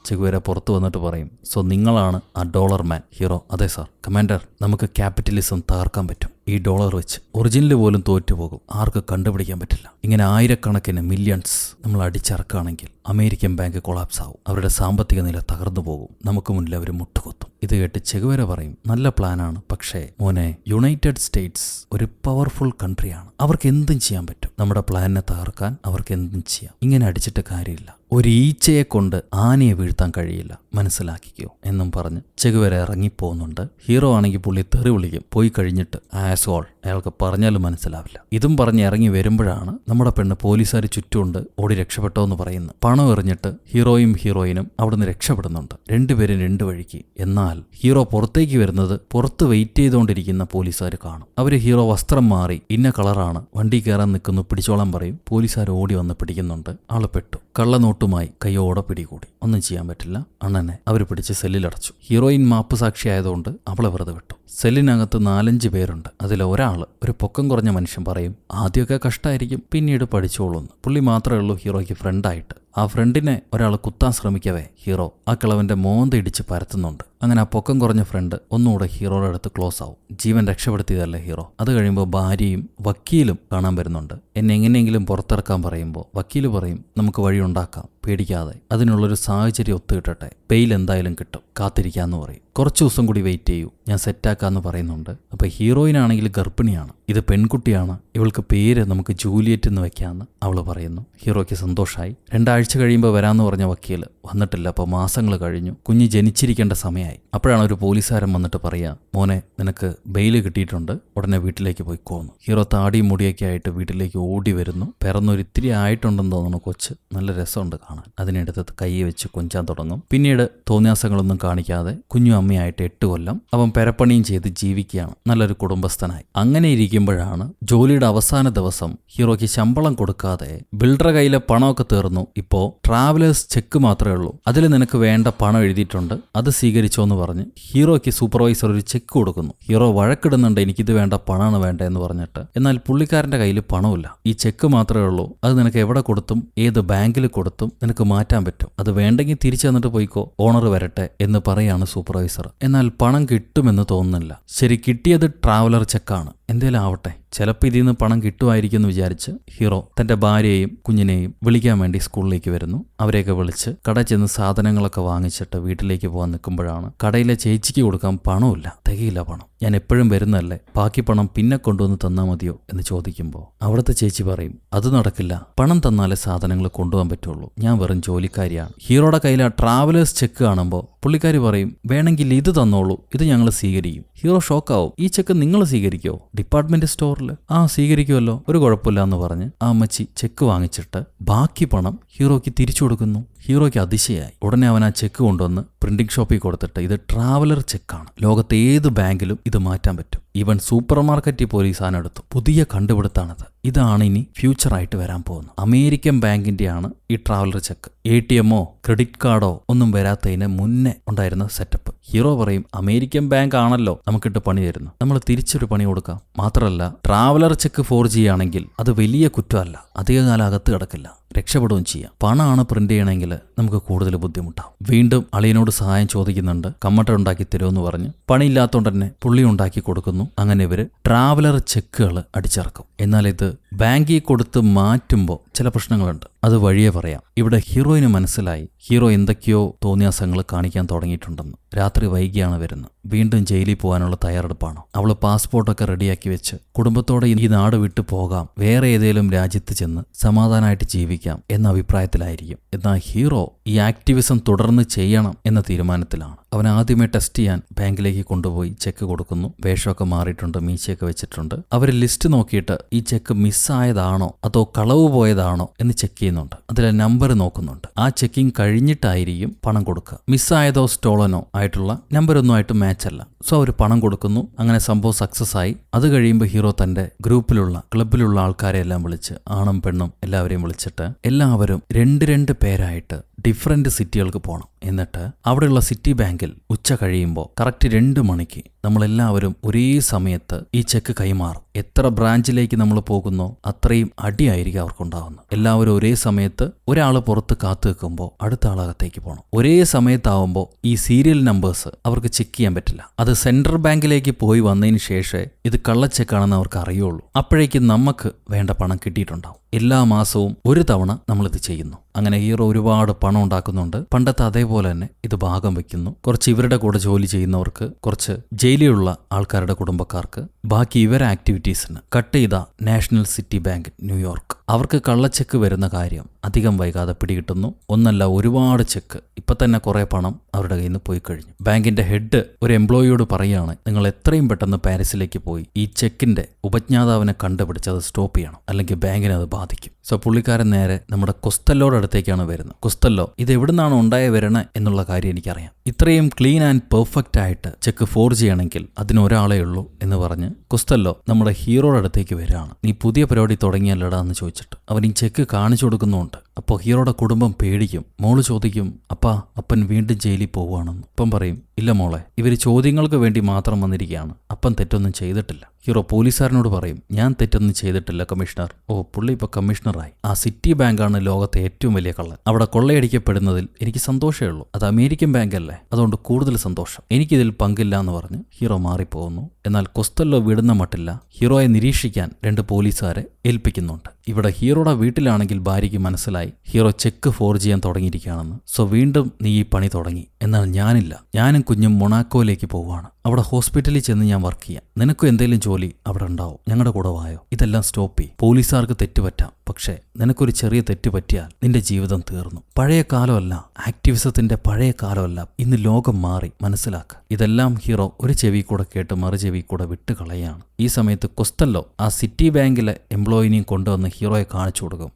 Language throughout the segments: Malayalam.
ചെഗുവേര പുറത്തു വന്നിട്ട് പറയും, സോ നിങ്ങളാണ് ആ ഡോളർ മാൻ. ഹീറോ, അതെ സാർ. കമാൻഡർ, നമുക്ക് ക്യാപിറ്റലിസം തകർക്കാൻ പറ്റും. ഈ ഡോളർ വെച്ച് ഒറിജിനൽ പോലും തോറ്റുപോകും, ആർക്ക് കണ്ടുപിടിക്കാൻ പറ്റില്ല. ഇങ്ങനെ ആയിരക്കണക്കിന് മില്യൺസ് നമ്മൾ അടിച്ചിറക്കുകയാണെങ്കിൽ അമേരിക്കൻ ബാങ്ക് കൊളാപ്സ് ആവും, അവരുടെ സാമ്പത്തിക നില തകർന്നു പോകും, നമുക്ക് മുന്നിൽ അവർ മുട്ടുകൊത്തും. ഇത് കേട്ട് ചെഗുവേര പറയും, നല്ല പ്ലാനാണ്, പക്ഷേ മോനെ, യുണൈറ്റഡ് സ്റ്റേറ്റ്സ് ഒരു പവർഫുൾ കൺട്രിയാണ്, അവർക്ക് എന്തും ചെയ്യാൻ പറ്റും. നമ്മുടെ പ്ലാനിനെ തകർക്കാൻ അവർക്ക് എന്തും ചെയ്യാം. ഇങ്ങനെ അടിച്ചിട്ട് കാര്യമില്ല, ഒരു ഈച്ചയെ കൊണ്ട് ആനയെ വീഴ്ത്താൻ കഴിയില്ല, മനസ്സിലാക്കിക്കോ എന്നും പറഞ്ഞ് ചെഗുവേര ഇറങ്ങിപ്പോകുന്നുണ്ട്. ഹീറോ ആണെങ്കിൽ പുള്ളി തെറി വിളിക്കും, പോയി കഴിഞ്ഞിട്ട് ആസ്ഹോൾ, അയാൾക്ക് പറഞ്ഞാലും മനസ്സിലാവില്ല. ഇതും പറഞ്ഞ് ഇറങ്ങി വരുമ്പോഴാണ് നമ്മുടെ പെണ്ണ് പോലീസുകാർ ചുറ്റുമുണ്ട്, ഓടി രക്ഷപ്പെട്ടോ എന്ന് പറയുന്നു. പണം എറിഞ്ഞിട്ട് ഹീറോയും ഹീറോയിനും അവിടുന്ന് രക്ഷപ്പെടുന്നുണ്ട്, രണ്ടുപേരും രണ്ടു വഴിക്ക്. എന്നാൽ ഹീറോ പുറത്തേക്ക് വരുന്നത് പുറത്ത് വെയിറ്റ് ചെയ്തുകൊണ്ടിരിക്കുന്ന പോലീസുകാർ കാണും. അവര് ഹീറോ വസ്ത്രം മാറി ഇന്ന കളറാണ്, വണ്ടി കയറാൻ നിൽക്കുന്നു, പിടിച്ചോളാൻ പറയും. പോലീസുകാർ ഓടി വന്ന് പിടിക്കുന്നുണ്ട്. ആള് പെട്ടു. കള്ളനോട്ടുമായി കയ്യോടെ പിടികൂടി. ഒന്നും ചെയ്യാൻ പറ്റില്ല. അണ്ണനെ അവർ പിടിച്ച് സെല്ലിലടച്ചു. ഹീറോയിൻ മാപ്പ് സാക്ഷിയായതുകൊണ്ട് അവളെ വെറുതെ വിട്ടു. സെല്ലിനകത്ത് 4-5 പേരുണ്ട്. അതിൽ ഒരാൾ, ഒരു പൊക്കം കുറഞ്ഞ മനുഷ്യൻ പറയും, ആദ്യമൊക്കെ കഷ്ടമായിരിക്കും, പിന്നീട് പഠിച്ചോളൂന്ന്. പുള്ളി മാത്രമേ ഉള്ളൂ ഹീറോയ്ക്ക് ഫ്രണ്ടായിട്ട്. ആ ഫ്രണ്ടിനെ ഒരാൾ കുത്താൻ ശ്രമിക്കവേ ഹീറോ ആ കിളവന്റെ മോന്ത ഇടിച്ച് പരത്തുന്നുണ്ട്. അങ്ങനെ ആ പൊക്കം കുറഞ്ഞ ഫ്രണ്ട് ഒന്നുകൂടെ ഹീറോയുടെ അടുത്ത് ക്ലോസ് ആവും. ജീവൻ രക്ഷപ്പെടുത്തിയതല്ലേ ഹീറോ. അത് കഴിയുമ്പോൾ ഭാര്യയും വക്കീലും കാണാൻ വരുന്നുണ്ട്. എന്നെ എങ്ങനെയെങ്കിലും പുറത്തിറക്കാൻ പറയുമ്പോൾ വക്കീല് പറയും, നമുക്ക് വഴിയുണ്ടാക്കാം, പേടിക്കാതെ, അതിനുള്ളൊരു സാഹചര്യം ഒത്തുകിട്ടട്ടെ, ബെയിൽ എന്തായാലും കിട്ടും, കാത്തിരിക്കാന്ന് പറയും. കുറച്ച് ദിവസം കൂടി വെയിറ്റ് ചെയ്യൂ, ഞാൻ സെറ്റാക്കാന്ന് പറയുന്നുണ്ട്. അപ്പൊ ഹീറോയിനാണെങ്കിൽ ഗർഭിണിയാണ്, ഇത് പെൺകുട്ടിയാണ്, ഇവൾക്ക് പേര് നമുക്ക് ജൂലിയറ്റ് എന്ന് വെക്കാമെന്ന് അവള് പറയുന്നു. ഹീറോയ്ക്ക് സന്തോഷമായി. 2 ആഴ്ച കഴിയുമ്പോൾ വരാമെന്ന് പറഞ്ഞ വക്കീല് വന്നിട്ടില്ല. അപ്പോൾ മാസങ്ങൾ കഴിഞ്ഞു, കുഞ്ഞ് ജനിച്ചിരിക്കേണ്ട സമയമായി. അപ്പോഴാണ് ഒരു പോലീസുകാരൻ വന്നിട്ട് പറയാ, മോനെ, നിനക്ക് ബെയില് കിട്ടിയിട്ടുണ്ട്, ഉടനെ വീട്ടിലേക്ക് പോയിക്കോന്നു. ഹീറോ താടിയും മുടിയൊക്കെ ആയിട്ട് വീട്ടിലേക്ക് ഓടി വരുന്നു. പിറന്നൊരിത്തിരി ആയിട്ടുണ്ടെന്ന് തോന്നുന്നു കൊച്ച്, നല്ല രസമുണ്ട് കാണാൻ. അതിനെടുത്ത് കൈ വെച്ച് കൊഞ്ചാൻ തുടങ്ങും. പിന്നീട് തോന്നിയാസങ്ങളൊന്നും കാണിക്കാതെ കുഞ്ഞു അമ്മയായിട്ട് 8 കൊല്ലം അവൻ പെരപ്പണിയും ചെയ്ത് ജീവിക്കുകയാണ്, നല്ലൊരു കുടുംബസ്ഥനായി. അങ്ങനെ ഇരിക്കുമ്പോഴാണ് ജോലിയുടെ അവസാന ദിവസം ഹീറോയ്ക്ക് ശമ്പളം കൊടുക്കാതെ ബിൽഡറുടെ കയ്യിലെ പണമൊക്കെ തീർന്നു. ഇപ്പോ ട്രാവലേഴ്സ് ചെക്ക് മാത്രമേ ഉള്ളൂ, അതിൽ നിനക്ക് വേണ്ട പണം എഴുതിയിട്ടുണ്ട്, അത് സ്വീകരിച്ചോന്ന് പറഞ്ഞ് ഹീറോയ്ക്ക് സൂപ്പർവൈസർ ഒരു ചെക്ക് കൊടുക്കുന്നു. ഹീറോ വഴക്കിടുന്നുണ്ട്, എനിക്കിത് വേണ്ട, പണമാണ് വേണ്ട എന്ന് പറഞ്ഞിട്ട്. എന്നാൽ പുള്ളിക്കാരന്റെ കയ്യിൽ പണമില്ല, ഈ ചെക്ക് മാത്രമേ ഉള്ളൂ, അത് നിനക്ക് എവിടെ കൊടുത്തും ഏത് ബാങ്കിൽ കൊടുത്തും നിനക്ക് മാറ്റാൻ പറ്റും, അത് വേണ്ടെങ്കിൽ തിരിച്ചു തന്നിട്ട് പോയിക്കോ, ഓണർ വരട്ടെ എന്ന് പറയാണ് സൂപ്പർവൈസർ. എന്നാൽ പണം കിട്ടുമെന്ന് തോന്നുന്നില്ല. ശരി, കിട്ടിയത് ട്രാവലർ ചെക്കാണ്, എന്തേലും ആവട്ടെ, ചിലപ്പോൾ ഇതിൽ നിന്ന് പണം കിട്ടുമായിരിക്കും എന്ന് വിചാരിച്ച് ഹീറോ തന്റെ ഭാര്യയെയും കുഞ്ഞിനെയും വിളിക്കാൻ വേണ്ടി സ്കൂളിലേക്ക് വരുന്നു. അവരെയൊക്കെ വിളിച്ച് കട ചെന്ന് സാധനങ്ങളൊക്കെ വാങ്ങിച്ചിട്ട് വീട്ടിലേക്ക് പോകാൻ നിൽക്കുമ്പോഴാണ് കടയിലെ ചേച്ചിക്ക് കൊടുക്കാൻ പണമില്ല, തികയില്ല പണം. ഞാൻ എപ്പോഴും വരുന്നല്ലേ, ബാക്കി പണം പിന്നെ കൊണ്ടുവന്ന് തന്നാൽ മതിയോ എന്ന് ചോദിക്കുമ്പോൾ അവിടുത്തെ ചേച്ചി പറയും, അത് നടക്കില്ല, പണം തന്നാലേ സാധനങ്ങൾ കൊണ്ടുപോകാൻ പറ്റുള്ളൂ, ഞാൻ വെറും ജോലിക്കാരിയാണ്. ഹീറോയുടെ കയ്യിൽ ആ ട്രാവലേഴ്സ് ചെക്ക് കാണുമ്പോൾ പുള്ളിക്കാരി പറയും, വേണമെങ്കിൽ ഇത് തന്നോളൂ, ഇത് ഞങ്ങൾ സ്വീകരിക്കും. ഹീറോ ഷോക്കാവും, ഈ ചെക്ക് നിങ്ങൾ സ്വീകരിക്കോ? ഡിപ്പാർട്ട്മെന്റ് സ്റ്റോറിൽ ആ സ്വീകരിക്കുമല്ലോ, ഒരു കുഴപ്പമില്ല എന്ന് പറഞ്ഞ് ആ അമ്മച്ചി ചെക്ക് വാങ്ങിച്ചിട്ട് ബാക്കി പണം ഹീറോയ്ക്ക് തിരിച്ചു കൊടുക്കുന്നു. ഹീറോയ്ക്ക് അതിശയായി. ഉടനെ അവൻ ആ ചെക്ക് കൊണ്ടുവന്ന് പ്രിന്റിംഗ് ഷോപ്പിൽ കൊടുത്തിട്ട്, ഇത് ട്രാവലർ ചെക്കാണ്, ലോകത്തെ ഏത് ബാങ്കിലും ഇത് മാറ്റാൻ പറ്റും, ഈവൻ സൂപ്പർ മാർക്കറ്റിൽ പോലും ഈ സാധനം എടുത്തു, പുതിയ കണ്ടുപിടുത്താണത്, ഇതാണ് ഇനി ഫ്യൂച്ചറായിട്ട് വരാൻ പോകുന്നത്. അമേരിക്കൻ ബാങ്കിന്റെയാണ് ഈ ട്രാവലർ ചെക്ക്. ATM-ഓ ക്രെഡിറ്റ് കാർഡോ ഒന്നും വരാത്തതിന് മുന്നേ ഉണ്ടായിരുന്ന സെറ്റപ്പ്. ഹീറോ പറയും, അമേരിക്കൻ ബാങ്ക് ആണല്ലോ നമുക്കിട്ട് പണി തരുന്നു, നമ്മൾ തിരിച്ചൊരു പണി കൊടുക്കാം. മാത്രമല്ല, ട്രാവലർ ചെക്ക് ഫോർജ് ചെയ്യുകയാണെങ്കിൽ അത് വലിയ കുറ്റമല്ല, അധികകാലം അകത്ത് കിടക്കില്ല, രക്ഷപ്പെടുകയും ചെയ്യാം. പണമാണ് പ്രിന്റ് ചെയ്യണമെങ്കിൽ നമുക്ക് കൂടുതൽ ബുദ്ധിമുട്ടാവും. വീണ്ടും അളിയനോട് സഹായം ചോദിക്കുന്നുണ്ട്, കമ്മട്ട ഉണ്ടാക്കി തരുമെന്ന് പറഞ്ഞ്. പണിയില്ലാത്തതുകൊണ്ട് തന്നെ പുള്ളി ഉണ്ടാക്കി കൊടുക്കുന്നു. അങ്ങനെ ഇവര് ട്രാവലർ ചെക്കുകൾ അടിച്ചിറക്കും. എന്നാൽ ഇത് ബാങ്കിൽ കൊടുത്ത് മാറ്റുമ്പോൾ ചില പ്രശ്നങ്ങളുണ്ട്, അത് വഴിയെ പറയാം. ഇവിടെ ഹീറോയിന് മനസ്സിലായി, ഹീറോ എന്തൊക്കെയോ തോന്നിയാസങ്ങൾ കാണിക്കാൻ തുടങ്ങിയിട്ടുണ്ടെന്ന്. രാത്രി വൈകിയാണ് വരുന്നത്. വീണ്ടും ജയിലിൽ പോകാനുള്ള തയ്യാറെടുപ്പാണ്. അവള് പാസ്പോർട്ടൊക്കെ റെഡിയാക്കി വെച്ച് കുടുംബത്തോടെ ഈ നാട് വിട്ടു പോകാം, വേറെ ഏതെങ്കിലും രാജ്യത്ത് ചെന്ന് സമാധാനമായിട്ട് ജീവിക്കാം എന്ന അഭിപ്രായത്തിലായിരിക്കും. എന്നാൽ ഹീറോ ഈ ആക്ടിവിസം തുടർന്ന് ചെയ്യണം എന്ന തീരുമാനത്തിലാണ്. അവൻ ആദ്യമേ ടെസ്റ്റ് ചെയ്യാൻ ബാങ്കിലേക്ക് കൊണ്ടുപോയി ചെക്ക് കൊടുക്കുന്നു. വേഷമൊക്കെ മാറിയിട്ടുണ്ട്, മീശയൊക്കെ വെച്ചിട്ടുണ്ട്. അവർ ലിസ്റ്റ് നോക്കിയിട്ട് ഈ ചെക്ക് മിസ്സായതാണോ അതോ കളവ് പോയതാണോ എന്ന് ചെക്ക് ചെയ്യുന്നുണ്ട്. അതിലെ നമ്പർ നോക്കുന്നുണ്ട്. ആ ചെക്കിങ് കഴിഞ്ഞിട്ടായിരിക്കും പണം കൊടുക്കുക. മിസ്സായതോ സ്റ്റോളനോ ആയിട്ടുള്ള നമ്പരൊന്നും ആയിട്ട് മാച്ച് അല്ല. സോ അവർ പണം കൊടുക്കുന്നു. അങ്ങനെ സംഭവം സക്സസ് ആയി. അത് കഴിയുമ്പോൾ ഹീറോ തന്റെ ഗ്രൂപ്പിലുള്ള ക്ലബിലുള്ള ആൾക്കാരെ എല്ലാം വിളിച്ച്, ആണും പെണ്ണും എല്ലാവരെയും വിളിച്ചിട്ട് എല്ലാവരും 2 പേരായിട്ട് ഡിഫറെന്റ് സിറ്റികൾക്ക് പോകണം. എന്നിട്ട് അവിടെയുള്ള സിറ്റി ബാങ്കിൽ ഉച്ച കഴിയുമ്പോൾ കറക്റ്റ് 2 മണിക്ക് നമ്മളെല്ലാവരും ഒരേ സമയത്ത് ഈ ചെക്ക് കൈമാറും. എത്ര ബ്രാഞ്ചിലേക്ക് നമ്മൾ പോകുന്നോ അത്രയും അടിയായിരിക്കും അവർക്കുണ്ടാവുന്നത്. എല്ലാവരും ഒരേ സമയത്ത് ഒരാൾ പുറത്ത് കാത്തു നിൽക്കുമ്പോൾ അടുത്ത ആളകത്തേക്ക് പോകണം. ഒരേ സമയത്താവുമ്പോൾ ഈ സീരിയൽ നമ്പേഴ്സ് അവർക്ക് ചെക്ക് ചെയ്യാൻ പറ്റില്ല. അത് സെൻട്രൽ ബാങ്കിലേക്ക് പോയി വന്നതിന് ശേഷമേ ഇത് കള്ളച്ചെക്കാണെന്ന് അവർക്ക് അറിയുള്ളൂ. അപ്പോഴേക്കും നമുക്ക് വേണ്ട പണം കിട്ടിയിട്ടുണ്ടാവും. എല്ലാ മാസവും ഒരു തവണ നമ്മളിത് ചെയ്യുന്നു. അങ്ങനെ ഹീറോ ഒരുപാട് പണം ഉണ്ടാക്കുന്നുണ്ട്. പണ്ടത്തെ അതേപോലെ തന്നെ ഇത് ഭാഗം വയ്ക്കുന്നു. കുറച്ച് ഇവരുടെ കൂടെ ജോലി ചെയ്യുന്നവർക്ക്, കുറച്ച് ജയിലിലുള്ള ആൾക്കാരുടെ കുടുംബക്കാർക്ക്, ബാക്കി ഇവരെ ആക്ടിവിറ്റീസിന് കട്ട് ചെയ്ത നാഷണൽ സിറ്റി ബാങ്ക് ന്യൂയോർക്ക്. അവർക്ക് കള്ളച്ചെക്ക് വരുന്ന കാര്യം അധികം വൈകാതെ പിടികിട്ടുന്നു. ഒന്നല്ല, ഒരുപാട് ചെക്ക്. ഇപ്പൊ തന്നെ കുറെ പണം അവരുടെ കയ്യിൽ നിന്ന് പോയി കഴിഞ്ഞു. ബാങ്കിന്റെ ഹെഡ് ഒരു എംപ്ലോയിയോട് പറയുകയാണ്, നിങ്ങൾ എത്രയും പെട്ടെന്ന് പാരീസിലേക്ക് പോയി ഈ ചെക്കിന്റെ ഉപജ്ഞാതാവിനെ കണ്ടുപിടിച്ച് അത് സ്റ്റോപ്പ് ചെയ്യണം, അല്ലെങ്കിൽ ബാങ്കിനെ അത് ബാധിക്കും. സോ പുള്ളിക്കാരൻ നേരെ നമ്മുടെ കൊസ്തല്ലോയുടെ അടുത്തേക്കാണ് വരുന്നത്. കൊസ്തല്ലോ, ഇത് എവിടുന്നാണ് ഉണ്ടായി വരണേ എന്നുള്ള കാര്യം എനിക്കറിയാം. ഇത്രയും ക്ലീൻ ആൻഡ് പെർഫെക്റ്റ് ആയിട്ട് ചെക്ക് ഫോർജ് ചെയ്യണമെങ്കിൽ അതിനൊരാളേ ഉള്ളൂ എന്ന് പറഞ്ഞ് കൊസ്തല്ലോ നമ്മുടെ ഹീറോയുടെ അടുത്തേക്ക് വരികയാണ്. നീ പുതിയ പരിപാടി തുടങ്ങിയല്ലടാ എന്ന് ചോദിച്ചിട്ട് അവൻ ഈ ചെക്ക് കാണിച്ചു കൊടുക്കുന്നുണ്ട്. അപ്പോൾ ഹീറോയുടെ കുടുംബം പേടിക്കും. മോള് ചോദിക്കും, അപ്പാ അപ്പൻ വീണ്ടും ജയിലിൽ പോവുകയാണെന്ന്. അപ്പം പറയും, ഇല്ല മോളെ, ഇവർ ചോദ്യങ്ങൾക്ക് വേണ്ടി മാത്രം വന്നിരിക്കുകയാണ്, അപ്പൻ തെറ്റൊന്നും ചെയ്തിട്ടില്ല. ഹീറോ പോലീസുകാരനോട് പറയും, ഞാൻ തെറ്റൊന്നും ചെയ്തിട്ടില്ല കമ്മീഷണർ. ഓ, പുള്ളി ഇപ്പോൾ കമ്മീഷണറായി. ആ സിറ്റി ബാങ്കാണ് ലോകത്തെ ഏറ്റവും വലിയ കള്ളൻ. അവിടെ കൊള്ളയടിക്കപ്പെടുന്നതിൽ എനിക്ക് സന്തോഷമേ ഉള്ളൂ. അത് അമേരിക്കൻ ബാങ്കല്ലേ, അതുകൊണ്ട് കൂടുതൽ സന്തോഷം. എനിക്കിതിൽ പങ്കില്ല എന്ന് പറഞ്ഞ് ഹീറോ മാറിപ്പോകുന്നു. എന്നാൽ കൊസ്തല്ലോ വിടുന്ന മട്ടില്ല. ഹീറോയെ നിരീക്ഷിക്കാൻ 2 പോലീസുകാരെ ഏൽപ്പിക്കുന്നുണ്ട്. ഇവിടെ ഹീറോയുടെ വീട്ടിലാണെങ്കിൽ ഭാര്യയ്ക്ക് മനസ്സിലായി ഹീറോ ചെക്ക് ഫോർജ് ചെയ്യാൻ തുടങ്ങിയിരിക്കുകയാണെന്ന്. സോ വീണ്ടും നീ ഈ പണി തുടങ്ങി. എന്നാൽ ഞാനില്ല, ഞാനും കുഞ്ഞും മൊണാക്കോയിലേക്ക് പോവുകയാണ്. അവിടെ ഹോസ്പിറ്റലിൽ ചെന്ന് ഞാൻ വർക്ക് ചെയ്യാം. നിനക്കും എന്തെങ്കിലും ജോലി അവിടെ ഉണ്ടാവും, ഞങ്ങളുടെ കൂടെ വായോ. ഇതെല്ലാം സ്റ്റോപ്പ് ചെയ്യും. പോലീസുകാർക്ക് തെറ്റുപറ്റാം, പക്ഷേ നിനക്കൊരു ചെറിയ തെറ്റ് പറ്റിയാൽ നിന്റെ ജീവിതം തീർന്നു. പഴയ കാലമല്ല, ആക്ടിവിസത്തിന്റെ പഴയ കാലമല്ല, ഇന്ന് ലോകം മാറി, മനസ്സിലാക്കുക. ഇതെല്ലാം ഹീറോ ഒരു ചെവി കൂടെ കേട്ട് മറു ചെവി കൂടെ വിട്ട് കളയാണ്. ഈ സമയത്ത് കൊസ്തല്ലോ ആ സിറ്റി ബാങ്കിലെ എംപ്ലോയിനെയും കൊണ്ടുവന്ന് ഹീറോയെ കാണിച്ചു കൊടുക്കും.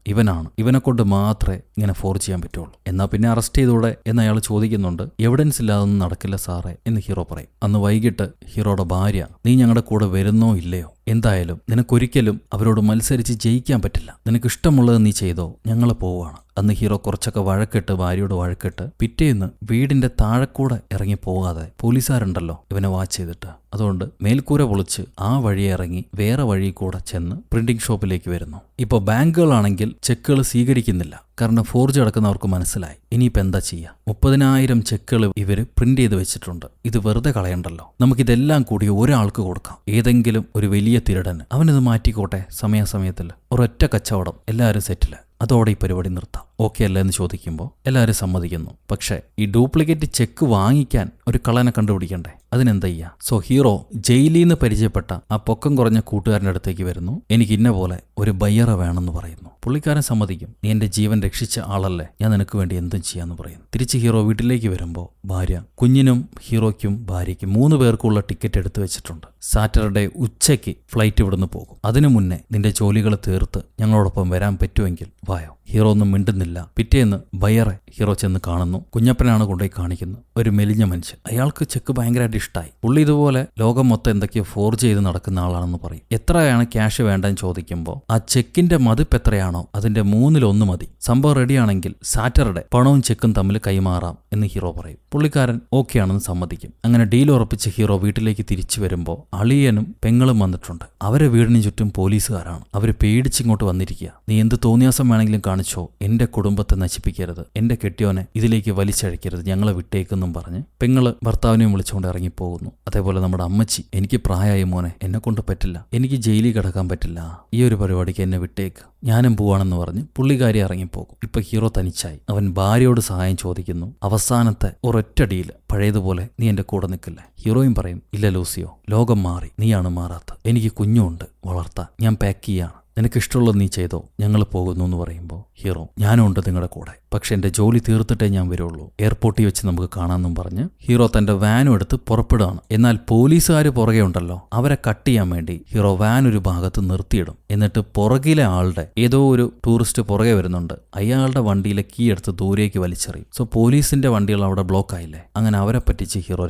ഇവനെ കൊണ്ട് മാത്രമേ ഇങ്ങനെ ഫോർജ് ചെയ്യാൻ പറ്റുള്ളൂ. എന്നാ പിന്നെ അറസ്റ്റ് ചെയ്തൂടെ എന്ന് അയാൾ ചോദിക്കുന്നുണ്ട്. എവിഡൻസ് ഇല്ലാതൊന്നും നടക്കില്ല സാറേ എന്ന് ഹീറോ പറയും. അന്ന് വൈകിട്ട് ഹീറോയുടെ ഭാര്യ, നീ ഞങ്ങളുടെ കൂടെ വരുന്നോ ഇല്ലയോ? എന്തായാലും നിനക്കൊരിക്കലും അവരോട് മത്സരിച്ച് ജയിക്കാൻ പറ്റില്ല. നിനക്ക് ഇഷ്ടമുള്ളത് നീ ചെയ്തോ, ഞങ്ങൾ പോവാണ്. അന്ന് ഹീറോ കുറച്ചൊക്കെ വഴക്കിട്ട്, ഭാര്യയോട് വഴക്കിട്ട്, പിറ്റേന്ന് വീടിന്റെ താഴെക്കൂടെ ഇറങ്ങി പോകാതെ പോലീസുകാരുണ്ടല്ലോ ഇവനെ വാച്ച് ചെയ്തിട്ട്, അതുകൊണ്ട് മേൽക്കൂര പൊളിച്ച് ആ വഴി ഇറങ്ങി വേറെ വഴി കൂടെ ചെന്ന് പ്രിന്റിംഗ് ഷോപ്പിലേക്ക് വരുന്നു. ഇപ്പോൾ ബാങ്കുകളാണെങ്കിൽ ചെക്കുകൾ സ്വീകരിക്കുന്നില്ല. കാരണം ഫോർജ് അടക്കുന്നവർക്ക് മനസ്സിലായി ഇനിയിപ്പോൾ എന്താ ചെയ്യുക. 30,000 ചെക്കുകൾ ഇവര് പ്രിന്റ് ചെയ്ത് വെച്ചിട്ടുണ്ട്. ഇത് വെറുതെ കളയണ്ടല്ലോ, നമുക്കിതെല്ലാം കൂടി ഒരാൾക്ക് കൊടുക്കാം. ഏതെങ്കിലും ഒരു വലിയ തിരുടന് അവനിത് മാറ്റിക്കോട്ടെ. സമയാസമയത്തിൽ ഒരൊറ്റ കച്ചവടം, എല്ലാവരും സെറ്റില്. അതോടെ ഈ പരിപാടി നിർത്താം. ഓക്കെ അല്ല എന്ന് ചോദിക്കുമ്പോൾ എല്ലാവരും സമ്മതിക്കുന്നു. പക്ഷേ ഈ ഡ്യൂപ്ലിക്കേറ്റ് ചെക്ക് വാങ്ങിക്കാൻ ഒരു കള്ളനെ കണ്ടുപിടിക്കണ്ടേ, അതിനെന്താ ചെയ്യുക? സോ ഹീറോ ജയിലിൽ നിന്ന് പരിചയപ്പെട്ട ആ പൊക്കം കുറഞ്ഞ കൂട്ടുകാരൻ്റെ അടുത്തേക്ക് വരുന്നു. എനിക്ക് ഇന്ന പോലെ ഒരു ബയ്യറെ വേണമെന്ന് പറയുന്നു. പുള്ളിക്കാരൻ സമ്മതിക്കും. നീ എൻ്റെ ജീവൻ രക്ഷിച്ച ആളല്ലേ, ഞാൻ നിനക്ക് വേണ്ടി എന്തും ചെയ്യാന്ന് പറയുന്നു. തിരിച്ച് ഹീറോ വീട്ടിലേക്ക് വരുമ്പോൾ ഭാര്യ, കുഞ്ഞിനും ഹീറോയ്ക്കും ഭാര്യയ്ക്കും 3 പേർക്കുള്ള ടിക്കറ്റ് എടുത്തു വെച്ചിട്ടുണ്ട്. സാറ്റർഡേ ഉച്ചയ്ക്ക് ഫ്ലൈറ്റ് ഇവിടുന്ന് പോകും. അതിനു മുന്നേ നിന്റെ ജോലികൾ തീർത്ത് ഞങ്ങളോടൊപ്പം വരാൻ പറ്റുമെങ്കിൽ വായോ. ഹീറോ ഒന്നും മിണ്ടുന്നില്ല. പിറ്റേന്ന് ബയ്യറെ ഹീറോ ചെന്ന് കാണുന്നു. കുഞ്ഞപ്പനാണ് കൊണ്ടുപോയി കാണിക്കുന്നത്. ഒരു മെലിഞ്ഞ മനുഷ്യൻ. അയാൾക്ക് ചെക്ക് ഭയങ്കരമായിട്ട് ഇഷ്ടമായി. പുള്ളി ഇതുപോലെ ലോകം മൊത്തം എന്തൊക്കെയോ ഫോർജ് ചെയ്ത് നടക്കുന്ന ആളാണെന്ന് പറയും. എത്രയാണ് ക്യാഷ് വേണ്ടെന്ന് ചോദിക്കുമ്പോൾ ആ ചെക്കിന്റെ മതിപ്പ് എത്രയാണോ അതിന്റെ 1/3 മതി. സംഭവം റെഡിയാണെങ്കിൽ സാറ്റർഡേ പണവും ചെക്കും തമ്മിൽ കൈമാറാം എന്ന് ഹീറോ പറയും. പുള്ളിക്കാരൻ ഓക്കെ ആണെന്ന് സമ്മതിക്കും. അങ്ങനെ ഡീൽ ഉറപ്പിച്ച് ഹീറോ വീട്ടിലേക്ക് തിരിച്ചു വരുമ്പോൾ അളിയനും പെങ്ങളും വന്നിട്ടുണ്ട്. അവരെ വീടിന് ചുറ്റും പോലീസുകാരാണ്. അവര് പേടിച്ചിങ്ങോട്ട് വന്നിരിക്കുക. നീ എന്ത് തോന്നിയാസം വേണമെങ്കിലും കാണിച്ചോ, എന്റെ കുടുംബത്തെ നശിപ്പിക്കരുത്, എന്റെ കെട്ടിയോനെ ഇതിലേക്ക് വലിച്ചഴിക്കരുത്, ഞങ്ങളെ വിട്ടേക്കെന്നും പറഞ്ഞ് പെങ്ങള് ഭർത്താവിനെയും വിളിച്ചുകൊണ്ട് ഇറങ്ങിപ്പോകുന്നു. അതേപോലെ നമ്മുടെ അമ്മച്ചി, എനിക്ക് പ്രായമായി മോനെ, എന്നെ കൊണ്ട് പറ്റില്ല, എനിക്ക് ജയിലിൽ കിടക്കാൻ പറ്റില്ല, ഈ ഒരു പരിപാടിക്ക് എന്നെ വിട്ടേക്ക്, ഞാനും പോവാണെന്ന് പറഞ്ഞ് പുള്ളിക്കാരി ഇറങ്ങിപ്പോകും. ഇപ്പൊ ഹീറോ തനിച്ചായി. അവൻ ഭാര്യയോട് സഹായം ചോദിക്കുന്നു. അവസാനത്തെ ഒരൊറ്റടിയിൽ പഴയതുപോലെ നീ എന്റെ കൂടെ നിൽക്കില്ലേ? ഹീറോയും പറയും, ഇല്ല ലൂസിയോ, ലോകം മാറി, നീയാണ് മാറാത്ത, എനിക്ക് കുഞ്ഞുണ്ട് വളർത്താൻ, ഞാൻ പാക്ക് ചെയ്യാണ്, നിനക്കിഷ്ടമുള്ളത് നീ ചെയ്തോ, ഞങ്ങൾ പോകുന്നു എന്ന് പറയുമ്പോൾ ഹീറോ, ഞാനും ഉണ്ട് നിങ്ങളുടെ കൂടെ, പക്ഷെ എൻ്റെ ജോലി തീർത്തിട്ടേ ഞാൻ വരുള്ളൂ, എയർപോർട്ടിൽ വെച്ച് നമുക്ക് കാണാമെന്നും പറഞ്ഞ് ഹീറോ തൻ്റെ വാനും എടുത്ത് പുറപ്പെടുകയാണ്. എന്നാൽ പോലീസുകാർ പുറകെ ഉണ്ടല്ലോ, അവരെ കട്ട് ചെയ്യാൻ വേണ്ടി ഹീറോ വാൻ ഒരു ഭാഗത്ത് നിർത്തിയിടും. എന്നിട്ട് പുറകിലെ ആളുടെ ഏതോ ഒരു ടൂറിസ്റ്റ് പുറകെ വരുന്നുണ്ട്, അയാളുടെ വണ്ടിയിലെ കീ എടുത്ത് ദൂരേക്ക് വലിച്ചെറിയും. സോ പോലീസിന്റെ വണ്ടികൾ അവിടെ ബ്ലോക്ക് ആയില്ലേ. അങ്ങനെ അവരെ പറ്റിച്ച് ഹീറോ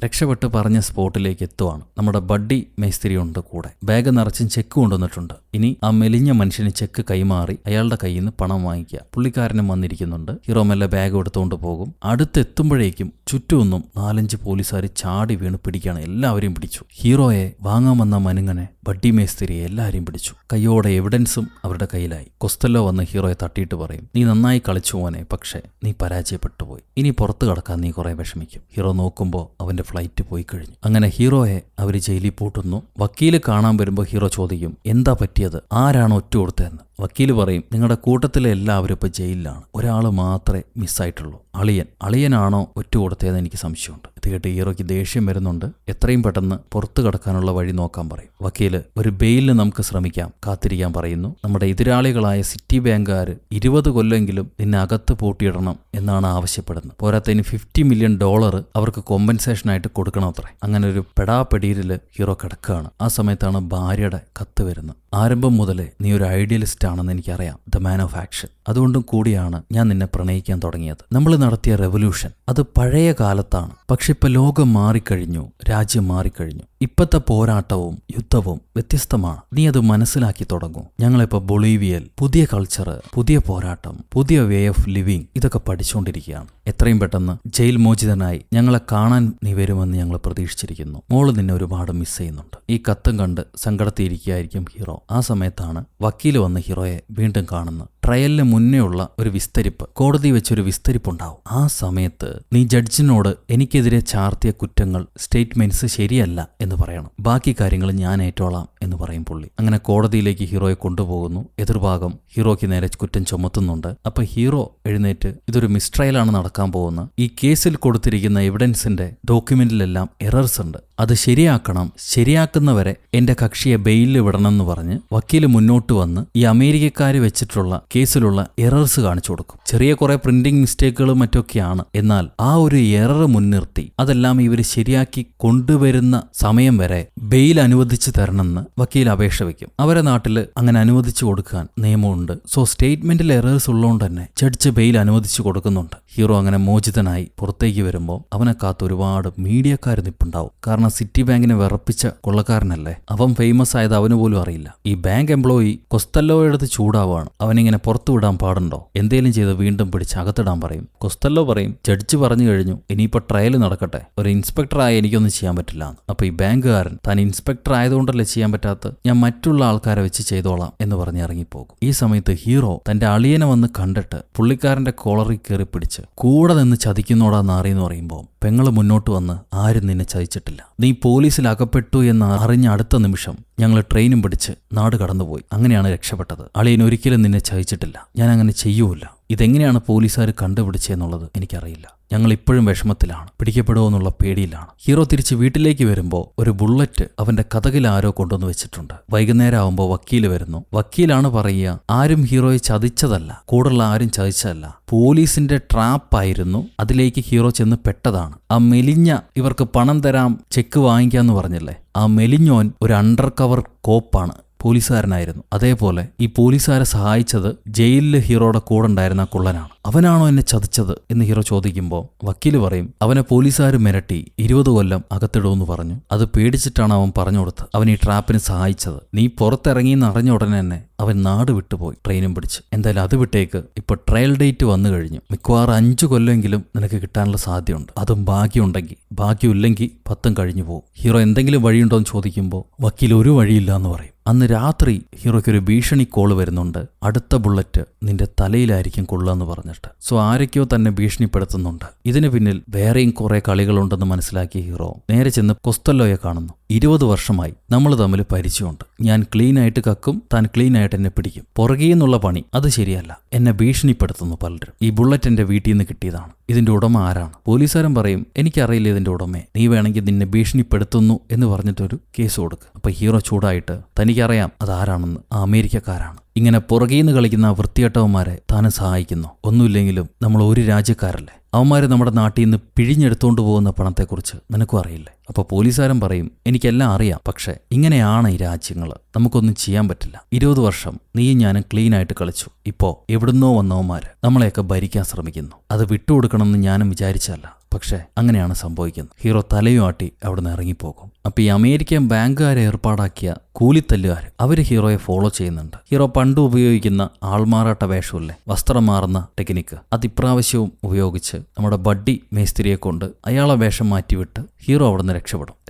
രക്ഷപ്പെട്ട് പറഞ്ഞ സ്പോട്ടിലേക്ക് എത്തുവാണ്. നമ്മുടെ ബഡ്ഡി മേസ്തിരി ഉണ്ട് കൂടെ. ബാഗ് നിറച്ചും ചെക്ക് കൊണ്ടുവന്നിട്ടുണ്ട്. ഇനി ഇനി ആ മെലിഞ്ഞ മനുഷ്യന് ചെക്ക് കൈമാറി അയാളുടെ കയ്യിൽ നിന്ന് പണം വാങ്ങിക്കുക. പുള്ളിക്കാരനും വന്നിരിക്കുന്നുണ്ട്. ഹീറോ മെല്ലെ ബാഗ് എടുത്തുകൊണ്ട് പോകും. അടുത്തെത്തുമ്പോഴേക്കും ചുറ്റുമൊന്നും 4-5 പോലീസുകാർ ചാടി വീണ് പിടിക്കുകയാണ്. എല്ലാവരെയും പിടിച്ചു. ഹീറോയെ വാങ്ങാൻ വന്ന മനുങ്ങനെ, ബഡ്ഡി മേസ്തിരിയെ എല്ലാവരെയും പിടിച്ചു. കയ്യോടെ എവിഡൻസും അവരുടെ കയ്യിലായി. കൊസ്റ്റല്ലോ വന്ന് ഹീറോയെ തട്ടിയിട്ട് പറയും, നീ നന്നായി കളിച്ചു മോനെ, പക്ഷേ നീ പരാജയപ്പെട്ടു പോയി. ഇനി പുറത്തു കടക്കാൻ നീ കുറെ വിഷമിക്കും. ഹീറോ നോക്കുമ്പോൾ അവന്റെ ഫ്ലൈറ്റ് പോയി കഴിഞ്ഞു. അങ്ങനെ ഹീറോയെ അവർ ജയിലിൽ പൂട്ടുന്നു. വക്കീല് കാണാൻ വരുമ്പോൾ ഹീറോ ചോദിക്കും, എന്താ പറ്റിയത്, ആരാണ് ഒറ്റ കൊടുത്തതെന്ന്. വക്കീല് പറയും, നിങ്ങളുടെ കൂട്ടത്തിലെ എല്ലാവരും ഇപ്പോൾ ജയിലിലാണ്, ഒരാൾ മാത്രമേ മിസ്സായിട്ടുള്ളൂ, അളിയനാണോ ഒറ്റ കൊടുത്തതെന്ന് എനിക്ക് സംശയമുണ്ട്. ഇത് കേട്ട് ഹീറോയ്ക്ക് ദേഷ്യം വരുന്നുണ്ട്. എത്രയും പെട്ടെന്ന് പുറത്തു കടക്കാനുള്ള വഴി നോക്കാൻ പറയും. വക്കീല് ഒരു ബെയിലിന് നമുക്ക് ശ്രമിക്കാം, കാത്തിരിക്കാൻ പറയുന്നു. നമ്മുടെ എതിരാളികളായ സിറ്റി ബാങ്കുകാർ 20 കൊല്ലെങ്കിലും നിന്നെ അകത്ത് പൂട്ടിയിടണം എന്നാണ് ആവശ്യപ്പെടുന്നത്. പോരാത്തതിന് $50 മില്യൺ അവർക്ക് കോമ്പൻസേഷനായിട്ട് കൊടുക്കണമത്രേ. അങ്ങനെ ഒരു പെടാപ്പെടിയില് ഹീറോ കിടക്കുകയാണ്. ആ സമയത്താണ് ഭാര്യയുടെ കത്ത് വരുന്നത്. ആരംഭം മുതലേ നീ ഒരു ഐഡിയലിസ്റ്റ് ആണെന്ന് എനിക്കറിയാം, ദ മാൻ ഓഫ് ആക്ഷൻ. അതുകൊണ്ടും കൂടിയാണ് ഞാൻ നിന്നെ പ്രണയിക്കാൻ തുടങ്ങിയത്. നമ്മൾ നടത്തിയ റെവല്യൂഷൻ അത് പഴയ കാലത്താണ്. പക്ഷെ ഇപ്പൊ ലോകം മാറിക്കഴിഞ്ഞു, രാജ്യം മാറിക്കഴിഞ്ഞു. ഇപ്പത്തെ പോരാട്ടവും യുദ്ധവും വ്യത്യസ്തമാണ്. നീ അത് മനസ്സിലാക്കി തുടങ്ങൂ. ഞങ്ങളിപ്പോ ബൊളീവിയയിൽ പുതിയ കൾച്ചർ, പുതിയ പോരാട്ടം, പുതിയ വേ ഓഫ് ലിവിങ് ഇതൊക്കെ പഠിച്ചുകൊണ്ടിരിക്കുകയാണ്. എത്രയും പെട്ടെന്ന് ജയിൽ മോചിതനായി ഞങ്ങളെ കാണാൻ നീ വരുമെന്ന് ഞങ്ങൾ പ്രതീക്ഷിച്ചിരിക്കുന്നു. മോള് നിന്നെ ഒരുപാട് മിസ് ചെയ്യുന്നുണ്ട്. ഈ കത്തും കണ്ട് സങ്കടത്തിയിരിക്കുകയായിരിക്കും ഹീറോ. ആ സമയത്താണ് വക്കീല് വന്ന് ഹീറോയെ വീണ്ടും കാണുന്നത്. ട്രയലിന് മുന്നേ ഉള്ള ഒരു വിസ്തരിപ്പ്, കോടതി വെച്ചൊരു വിസ്തരിപ്പുണ്ടാവും. ആ സമയത്ത് നീ ജഡ്ജിനോട് എനിക്കെതിരെ ചാർത്തിയ കുറ്റങ്ങൾ, സ്റ്റേറ്റ്മെന്റ്സ് ശരിയല്ല എന്ന് പറയണം, ബാക്കി കാര്യങ്ങൾ ഞാൻ ഏറ്റോളാം എന്ന് പറയും പുള്ളി. അങ്ങനെ കോടതിയിലേക്ക് ഹീറോയെ കൊണ്ടുപോകുന്നു. എതിർഭാഗം ഹീറോയ്ക്ക് നേരെ കുറ്റം ചുമത്തുന്നുണ്ട്. അപ്പൊ ഹീറോ എഴുന്നേറ്റ്, ഇതൊരു മിസ്ട്രയലാണ് നടക്കാൻ പോകുന്നത്, ഈ കേസിൽ കൊടുത്തിരിക്കുന്ന എവിഡൻസിന്റെ ഡോക്യുമെന്റിലെല്ലാം എറർസ് ഉണ്ട്, അത് ശരിയാക്കണം, ശരിയാക്കുന്നവരെ എന്റെ കക്ഷിയെ ബെയിലിൽ വിടണം എന്ന് പറഞ്ഞ് വക്കീല് മുന്നോട്ട് വന്ന് ഈ അമേരിക്കക്കാര് വെച്ചിട്ടുള്ള കേസിലുള്ള എറർസ് കാണിച്ചു കൊടുക്കും. ചെറിയ കുറെ പ്രിന്റിംഗ് മിസ്റ്റേക്കുകളും മറ്റൊക്കെയാണ്. എന്നാൽ ആ ഒരു എറർ മുൻനിർത്തി അതെല്ലാം ഇവർ ശരിയാക്കി കൊണ്ടുവരുന്ന സമയം വരെ ബെയിൽ അനുവദിച്ചു തരണമെന്ന് വക്കീൽ അപേക്ഷ വയ്ക്കും. അവരെ നാട്ടിൽ അങ്ങനെ അനുവദിച്ചു കൊടുക്കാൻ നിയമമുണ്ട്. സോ സ്റ്റേറ്റ്മെന്റിൽ എറേഴ്സ് ഉള്ളതുകൊണ്ട് തന്നെ ജഡ്ജ് ബെയിൽ അനുവദിച്ചു കൊടുക്കുന്നുണ്ട്. ഹീറോ അങ്ങനെ മോചിതനായി പുറത്തേക്ക് വരുമ്പോൾ അവനെ കാത്ത് ഒരുപാട് മീഡിയക്കാർ നിൽപ്പുണ്ടാവും. കാരണം സിറ്റി ബാങ്കിനെ വിറപ്പിച്ച കൊള്ളക്കാരനല്ലേ, അവൻ ഫേമസ് ആയത് അവന് പോലും അറിയില്ല. ഈ ബാങ്ക് എംപ്ലോയി കൊസ്റ്റല്ലോ എടുത്ത് ചൂടാവാണ്. അവനിങ്ങനെ പുറത്തു വിടാൻ പാടുണ്ടോ, എന്തേലും ചെയ്ത് വീണ്ടും പിടിച്ച് അകത്തിടാൻ പറയും. കൊസ്റ്റല്ലോ പറയും, ജഡ്ജ് പറഞ്ഞു കഴിഞ്ഞു, ഇനിയിപ്പോൾ ട്രയൽ നടക്കട്ടെ, ഒരു ഇൻസ്പെക്ടറായി എനിക്കൊന്നും ചെയ്യാൻ പറ്റില്ല. അപ്പൊ ഈ ബാങ്കുകാരൻ താൻ ഇൻസ്പെക്ടർ ആയതുകൊണ്ടല്ലേ ചെയ്യാൻ പറ്റാത്ത, ഞാൻ മറ്റുള്ള ആൾക്കാരെ വെച്ച് ചെയ്തോളാം എന്ന് പറഞ്ഞ് ഇറങ്ങിപ്പോകും. ഈ സമയത്ത് ഹീറോ തന്റെ അളിയനെ വന്ന് കണ്ടിട്ട് പുള്ളിക്കാരന്റെ കോളറിൽ കയറി പിടിച്ച് കൂടെ നിന്ന് ചതിക്കുന്നോടാ നാറിയെന്ന് പറയുമ്പോൾ പെങ്ങള് മുന്നോട്ട് വന്ന്, ആരും നിന്നെ ചതിച്ചിട്ടില്ല, നീ പോലീസിൽ അകപ്പെട്ടു എന്ന് അറിഞ്ഞ അടുത്ത നിമിഷം ഞങ്ങൾ ട്രെയിനും പിടിച്ച് നാട് കടന്നുപോയി, അങ്ങനെയാണ് രക്ഷപ്പെട്ടത്. അളിയൻ ഒരിക്കലും നിന്നെ ചതിച്ചിട്ടില്ല, ഞാൻ അങ്ങനെ ചെയ്യൂല. ഇതെങ്ങനെയാണ് പോലീസുകാർ കണ്ടുപിടിച്ചെന്നുള്ളത് എനിക്കറിയില്ല. ഞങ്ങൾ ഇപ്പോഴും വിഷമത്തിലാണ്, പിടിക്കപ്പെടുമോ എന്നുള്ള പേടിയിലാണ്. ഹീറോ തിരിച്ച് വീട്ടിലേക്ക് വരുമ്പോൾ ഒരു ബുള്ളറ്റ് അവന്റെ കതകിൽ ആരോ കൊണ്ടുവന്ന് വെച്ചിട്ടുണ്ട്. വൈകുന്നേരം ആവുമ്പോൾ വക്കീല് വരുന്നു. വക്കീലാണ് പറയുക, ആരും ഹീറോയെ ചതിച്ചതല്ല, കൂടുള്ള ആരും ചതിച്ചതല്ല, പോലീസിന്റെ ട്രാപ്പായിരുന്നു, അതിലേക്ക് ഹീറോ ചെന്ന് പെട്ടതാണ്. ആ മെലിഞ്ഞ, ഇവർക്ക് പണം തരാം ചെക്ക് വാങ്ങിക്കാന്ന് പറഞ്ഞില്ലേ, ആ മെലിഞ്ഞോൻ ഒരു അണ്ടർ കവർ കോപ്പാണ്, പോലീസുകാരനായിരുന്നു. അതേപോലെ ഈ പോലീസുകാരെ സഹായിച്ചത് ജയിലിൽ ഹീറോയുടെ കൂടെ ഉണ്ടായിരുന്ന കുള്ളനാണ്. അവനാണോ എന്നെ ചതിച്ചത് എന്ന് ഹീറോ ചോദിക്കുമ്പോൾ വക്കീല് പറയും, അവനെ പോലീസുകാർ മിരട്ടി 20 കൊല്ലം അകത്തിടുമെന്ന് പറഞ്ഞു. അത് പേടിച്ചിട്ടാണ് അവൻ പറഞ്ഞു കൊടുത്തത്, അവൻ ഈ ട്രാപ്പിന് സഹായിച്ചത്. നീ പുറത്തിറങ്ങിയെന്ന് അറിഞ്ഞ ഉടനെ തന്നെ അവൻ നാട് വിട്ടുപോയി ട്രെയിനും പിടിച്ച്. എന്തായാലും അത് വിട്ടേക്ക്, ഇപ്പൊ ട്രയൽ ഡേറ്റ് വന്നു കഴിഞ്ഞു. മിക്കവാറും 5 കൊല്ലമെങ്കിലും നിനക്ക് കിട്ടാനുള്ള സാധ്യതയുണ്ട്, അതും ഭാഗ്യമുണ്ടെങ്കിൽ. ഭാഗ്യമില്ലെങ്കിൽ 10 കഴിഞ്ഞു പോകും. ഹീറോ എന്തെങ്കിലും വഴിയുണ്ടോ എന്ന് ചോദിക്കുമ്പോൾ വക്കീൽ ഒരു വഴിയില്ല എന്ന് പറയും. അന്ന് രാത്രി ഹീറോയ്ക്കൊരു ഭീഷണി കോള് വരുന്നുണ്ട്, അടുത്ത ബുള്ളറ്റ് നിന്റെ തലയിലായിരിക്കും കൊള്ളുകയെന്ന് പറഞ്ഞിട്ട്. സോ ആരൊക്കെയോ തന്നെ ഭീഷണിപ്പെടുത്തുന്നുണ്ട്. ഇതിന് പിന്നിൽ വേറെയും കുറെ കളികളുണ്ടെന്ന് മനസ്സിലാക്കിയ ഹീറോ നേരെ ചെന്ന് കൊസ്റ്റല്ലോയെ കാണുന്നു. 20 വർഷമായി നമ്മൾ തമ്മിൽ പരിചയമുണ്ട്, ഞാൻ ക്ലീൻ ആയിട്ട് കക്കും, താൻ ക്ലീൻ ആയിട്ട് എന്നെ പിടിക്കും. പുറകെ നിന്നുള്ള പണി അത് ശരിയല്ല, എന്നെ ഭീഷണിപ്പെടുത്തുന്നു പലരും. ഈ ബുള്ളറ്റ് എന്റെ വീട്ടിൽ നിന്ന് കിട്ടിയതാണ്, ഇതിന്റെ ഉടമ ആരാണ്? പോലീസുകാരൻ പറയും, എനിക്കറിയില്ല ഇതിന്റെ ഉടമയെ, നീ വേണമെങ്കിൽ നിന്നെ ഭീഷണിപ്പെടുത്തുന്നു എന്ന് പറഞ്ഞിട്ടൊരു കേസ് കൊടുക്കുക. അപ്പൊ ഹീറോ ചൂടായിട്ട്, തനിക്കറിയാം അതാരാണെന്ന്, ആ അമേരിക്കക്കാരാണ്. ഇങ്ങനെ പുറകേന്ന് കളിക്കുന്ന വൃത്തികെട്ടവന്മാരെ താനും സഹായിക്കുന്നു. ഒന്നുമില്ലെങ്കിലും നമ്മൾ ഒരു രാജ്യക്കാരല്ലേ, അവന്മാര് നമ്മുടെ നാട്ടിൽ നിന്ന് പിഴിഞ്ഞെടുത്തോണ്ട് പോകുന്ന പണത്തെക്കുറിച്ച് നിനക്കും അറിയില്ലേ? അപ്പൊ പോലീസുകാരൻ പറയും, എനിക്കെല്ലാം അറിയാം, പക്ഷെ ഇങ്ങനെയാണ് ഈ രാജ്യങ്ങൾ, നമുക്കൊന്നും ചെയ്യാൻ പറ്റില്ല. 20 വർഷം നീയും ഞാനും ക്ലീൻ ആയിട്ട് കളിച്ചു, ഇപ്പോ എവിടുന്നോ വന്നവന്മാര് നമ്മളെയൊക്കെ ഭരിക്കാൻ ശ്രമിക്കുന്നു. അത് വിട്ടുകൊടുക്കണമെന്ന് ഞാനും വിചാരിച്ചല്ല, പക്ഷെ അങ്ങനെയാണ് സംഭവിക്കുന്നത്. ഹീറോ തലയും ആട്ടി അവിടുന്ന് ഇറങ്ങിപ്പോകും. അപ്പൊ ഈ അമേരിക്കൻ ബാങ്കുകാരെ ഏർപ്പാടാക്കിയ കൂലിത്തല്ലുകാർ അവര് ഹീറോയെ ഫോളോ ചെയ്യുന്നുണ്ട്. ഹീറോ പണ്ട് ഉപയോഗിക്കുന്ന ആൾമാറാട്ട വേഷമില്ലേ, വസ്ത്രം മാറുന്ന ടെക്നിക്ക്, അത് ഇപ്രാവശ്യവും ഉപയോഗിച്ച് നമ്മുടെ ബഡ്ഡി മേസ്തിരിയെ കൊണ്ട് അയാളെ വേഷം മാറ്റിവിട്ട് ഹീറോ അവിടുന്ന്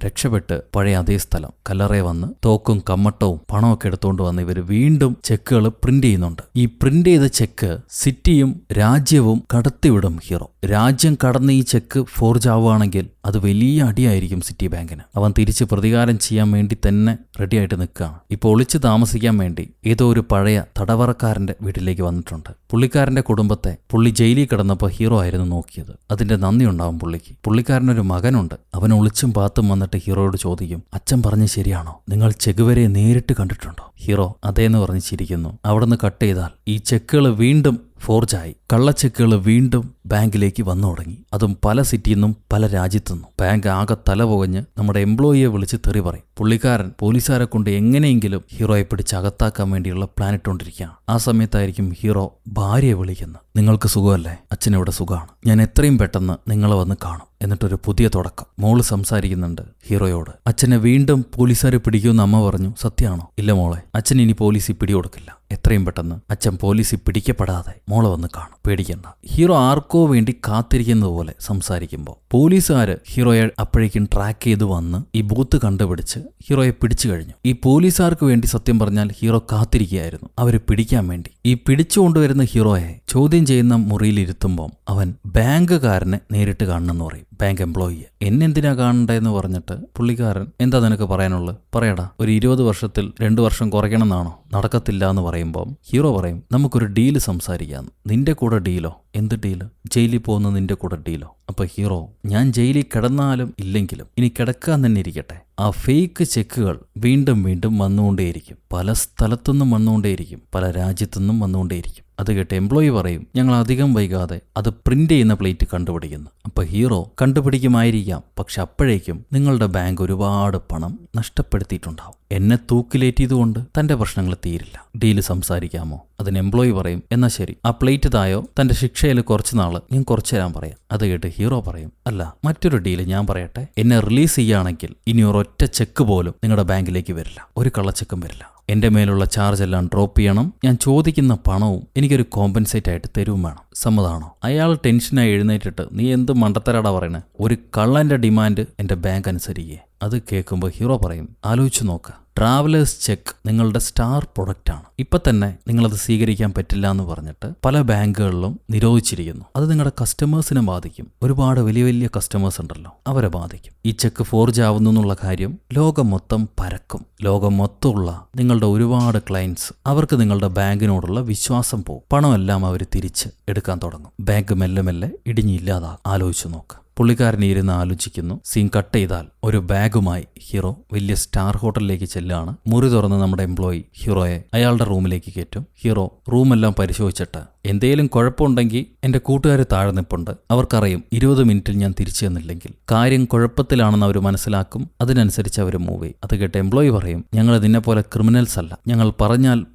രക്ഷപ്പെട്ട് പഴയ അതേ സ്ഥലം കല്ലറയെ വന്ന് തോക്കും കമ്മട്ടവും പണമൊക്കെ എടുത്തുകൊണ്ട് വന്ന് ഇവർ വീണ്ടും ചെക്കുകൾ പ്രിന്റ് ചെയ്യുന്നുണ്ട്. ഈ പ്രിന്റ് ചെയ്ത ചെക്ക് സിറ്റിയും രാജ്യവും കടത്തിവിടും ഹീറോ. രാജ്യം കടന്ന് ഈ ചെക്ക് ഫോർജ് ആവുകയാണെങ്കിൽ അത് വലിയ അടിയായിരിക്കും സിറ്റി ബാങ്കിന്. അവൻ തിരിച്ച് പ്രതികാരം ചെയ്യാൻ വേണ്ടി തന്നെ റെഡിയായിട്ട് നിൽക്കുകയാണ്. ഇപ്പോൾ ഒളിച്ച് താമസിക്കാൻ വേണ്ടി ഏതോ ഒരു പഴയ തടവറക്കാരന്റെ വീട്ടിലേക്ക് വന്നിട്ടുണ്ട്. പുള്ളിക്കാരന്റെ കുടുംബത്തെ പുള്ളി ജയിലിൽ കിടന്നപ്പോൾ ഹീറോ ആയിരുന്നു നോക്കിയത്. അതിന്റെ നന്ദി ഉണ്ടാവും പുള്ളിക്ക്. പുള്ളിക്കാരനൊരു മകനുണ്ട്. അവൻ ഒളിച്ചും പാത്തും വന്നിട്ട് ഹീറോയോട് ചോദിക്കും, അച്ഛൻ പറഞ്ഞ് ശരിയാണോ? നിങ്ങൾ ചെഗുവേരയെ നേരിട്ട് കണ്ടിട്ടുണ്ടോ? ഹീറോ അതേന്ന് പറഞ്ഞ് ചിരിക്കുന്നു. അവിടുന്ന് കട്ട് ചെയ്താൽ ഈ ചെക്കുകൾ വീണ്ടും ഫോർജായി. കള്ളച്ചെക്കുകൾ വീണ്ടും ബാങ്കിലേക്ക് വന്നു തുടങ്ങി. അതും പല സിറ്റിയിൽ നിന്നും പല രാജ്യത്തു നിന്നും. ബാങ്ക് ആകെ തലപുകഞ്ഞ് നമ്മുടെ എംപ്ലോയിയെ വിളിച്ച് തെറി പറയും. പുള്ളിക്കാരൻ പോലീസുകാരെ കൊണ്ട് എങ്ങനെയെങ്കിലും ഹീറോയെ പിടിച്ച് അകത്താക്കാൻ വേണ്ടിയുള്ള പ്ലാൻ ഇട്ടുകൊണ്ടിരിക്കുകയാണ്. ആ സമയത്തായിരിക്കും ഹീറോ ഭാര്യയെ വിളിക്കുന്നത്. നിങ്ങൾക്ക് സുഖമല്ലേ? അച്ഛനിവിടെ സുഖമാണ്. ഞാൻ എത്രയും പെട്ടെന്ന് നിങ്ങളെ വന്ന് കാണും. എന്നിട്ടൊരു പുതിയ തുടക്കം. മോള് സംസാരിക്കുന്നുണ്ട് ഹീറോയോട്. അച്ഛനെ വീണ്ടും പോലീസുകാരെ പിടിക്കുമെന്ന് അമ്മ പറഞ്ഞു. സത്യമാണോ? ഇല്ല മോളെ, അച്ഛൻ ഇനി പോലീസിൽ പിടികൊടുക്കില്ല. എത്രയും പെട്ടെന്ന് അച്ഛൻ പോലീസിൽ പിടിക്കപ്പെടാതെ മോളെ വന്ന് കാണും. പേടിക്കണ്ട. ഹീറോ ആർക്കോ വേണ്ടി കാത്തിരിക്കുന്നത് പോലെ സംസാരിക്കുമ്പോൾ പോലീസുകാര് ഹീറോയെ അപ്പോഴേക്കും ട്രാക്ക് ചെയ്ത് വന്ന് ഈ ബൂത്ത് കണ്ടുപിടിച്ച് ഹീറോയെ പിടിച്ചു കഴിഞ്ഞു. ഈ പോലീസുകാർക്ക് വേണ്ടി സത്യം പറഞ്ഞാൽ ഹീറോ കാത്തിരിക്കുകയായിരുന്നു, അവര് പിടിക്കാൻ വേണ്ടി. ഈ പിടിച്ചുകൊണ്ടുവരുന്ന ഹീറോയെ ചോദ്യം ചെയ്യുന്ന മുറിയിലിരുത്തുമ്പം അവൻ ബാങ്കുകാരനെ നേരിട്ട് കാണണമെന്ന് പറയും. ബാങ്ക് എംപ്ലോയിയെ. എന്നെന്തിനാ കാണണ്ടെന്ന് പറഞ്ഞിട്ട് പുള്ളിക്കാരൻ, എന്താ നിനക്ക് പറയാനുള്ളത്? പറയടാ. ഒരു 20 വർഷത്തിൽ 2 വർഷം കുറയ്ക്കണമെന്നാണോ? നടക്കത്തില്ല എന്ന് പറയുമ്പം ഹീറോ പറയും, നമുക്കൊരു ഡീല് സംസാരിക്കാന്ന്. നിന്റെ കൂടെ ഡീലോ? എന്ത് ഡീല്? ജയിലിൽ പോകുന്ന നിന്റെ കൂടെ ഡീലോ? അപ്പൊ ഹീറോ, ഞാൻ ജയിലിൽ കിടന്നാലും ഇല്ലെങ്കിലും ഇനി കിടക്കാൻ തന്നെ ഇരിക്കട്ടെ. ആ ഫേക്ക് ചെക്കുകൾ വീണ്ടും വീണ്ടും വന്നുകൊണ്ടേയിരിക്കും. പല സ്ഥലത്തുനിന്നും വന്നുകൊണ്ടേയിരിക്കും, പല രാജ്യത്തുനിന്നും വന്നുകൊണ്ടേയിരിക്കും. അത് കേട്ട് എംപ്ലോയി പറയും, ഞങ്ങൾ അധികം വൈകാതെ അത് പ്രിന്റ് ചെയ്യുന്ന പ്ലേറ്റ് കണ്ടുപിടിക്കുന്നു. അപ്പൊ ഹീറോ, കണ്ടുപിടിക്കുമായിരിക്കാം, പക്ഷെ അപ്പോഴേക്കും നിങ്ങളുടെ ബാങ്ക് ഒരുപാട് പണം നഷ്ടപ്പെടുത്തിയിട്ടുണ്ടാവും. എന്നെ തൂക്കിലേറ്റിയതുകൊണ്ട് തന്റെ പ്രശ്നങ്ങൾ തീരില്ല. ഡീല് സംസാരിക്കാമോ? അതിന് എംപ്ലോയി പറയും, എന്നാ ശരി, ആ പ്ലേറ്റ് തായോ, തന്റെ ശിക്ഷയിൽ കുറച്ച് നാള് ഞാൻ കുറച്ചു തരാൻ പറയാം. അത് കേട്ട് ഹീറോ പറയും, അല്ല, മറ്റൊരു ഡീല് ഞാൻ പറയട്ടെ. എന്നെ റിലീസ് ചെയ്യുകയാണെങ്കിൽ ഇനി ഒരൊറ്റ ചെക്ക് പോലും നിങ്ങളുടെ ബാങ്കിലേക്ക് വരില്ല, ഒരു കള്ളച്ചെക്കും വരില്ല. എന്റെ മേലുള്ള ചാർജ് എല്ലാം ഡ്രോപ്പ് ചെയ്യണം. ഞാൻ ചോദിക്കുന്ന പണവും എനിക്കൊരു കോമ്പൻസേറ്റ് ആയിട്ട് തരുവും വേണം. സമ്മതാണോ? അയാൾ ടെൻഷനായി എഴുന്നേറ്റിട്ട്, നീ എന്ത് മണ്ടത്തരാടാ പറയണേ? ഒരു കള്ളന്റെ ഡിമാൻഡ് എന്റെ ബാങ്ക് അനുസരിക്കേ. അത് കേൾക്കുമ്പോൾ ഹീറോ പറയും, ആലോചിച്ചു നോക്ക, ട്രാവലേഴ്സ് ചെക്ക് നിങ്ങളുടെ സ്റ്റാർ പ്രൊഡക്റ്റ് ആണ്. ഇപ്പൊ തന്നെ നിങ്ങളത് സ്വീകരിക്കാൻ പറ്റില്ല എന്ന് പറഞ്ഞിട്ട് പല ബാങ്കുകളിലും നിരോധിച്ചിരിക്കുന്നു. അത് നിങ്ങളുടെ കസ്റ്റമേഴ്സിനെ ബാധിക്കും. ഒരുപാട് വലിയ വലിയ കസ്റ്റമേഴ്സ് ഉണ്ടല്ലോ, അവരെ ബാധിക്കും. ഈ ചെക്ക് ഫോർജ് ആവുന്നു എന്നുള്ള കാര്യം ലോകം മൊത്തം പരക്കും. ലോകം മൊത്തമുള്ള നിങ്ങളുടെ ഒരുപാട് ക്ലയൻസ്, അവർക്ക് നിങ്ങളുടെ ബാങ്കിനോടുള്ള വിശ്വാസം പോകും. പണമെല്ലാം അവർ തിരിച്ച് എടുക്കാൻ തുടങ്ങും. ബാങ്ക് മെല്ലെ മെല്ലെ ഇടിഞ്ഞില്ലാതാകും. ആലോചിച്ചു നോക്ക്. പുള്ളിക്കാരൻ ഇരുന്ന് ആലോചിക്കുന്നു. സീൻ കട്ട് ചെയ്താൽ ഒരു ബാഗുമായി ഹീറോ വലിയ സ്റ്റാർ ഹോട്ടലിലേക്ക് ചെല്ലുകയാണ്. മുറി തുറന്ന് നമ്മുടെ എംപ്ലോയി ഹീറോയെ അയാളുടെ റൂമിലേക്ക് കയറ്റും. ഹീറോ റൂമെല്ലാം പരിശോധിച്ചിട്ട്, എന്തേലും കുഴപ്പമുണ്ടെങ്കിൽ എന്റെ കൂട്ടുകാർ താഴെ നിൽപ്പുണ്ട്, അവർക്കറിയും 20 മിനിറ്റിൽ ഞാൻ തിരിച്ചു തന്നില്ലെങ്കിൽ കാര്യം കുഴപ്പത്തിലാണെന്ന് അവർ മനസ്സിലാക്കും. അതിനനുസരിച്ച് അവർ മൂവ് ചെയ്യും. അത് കേട്ട് എംപ്ലോയി പറയും, ഞങ്ങൾ നിന്നെ പോലെ ക്രിമിനൽസ് അല്ല, ഞങ്ങൾ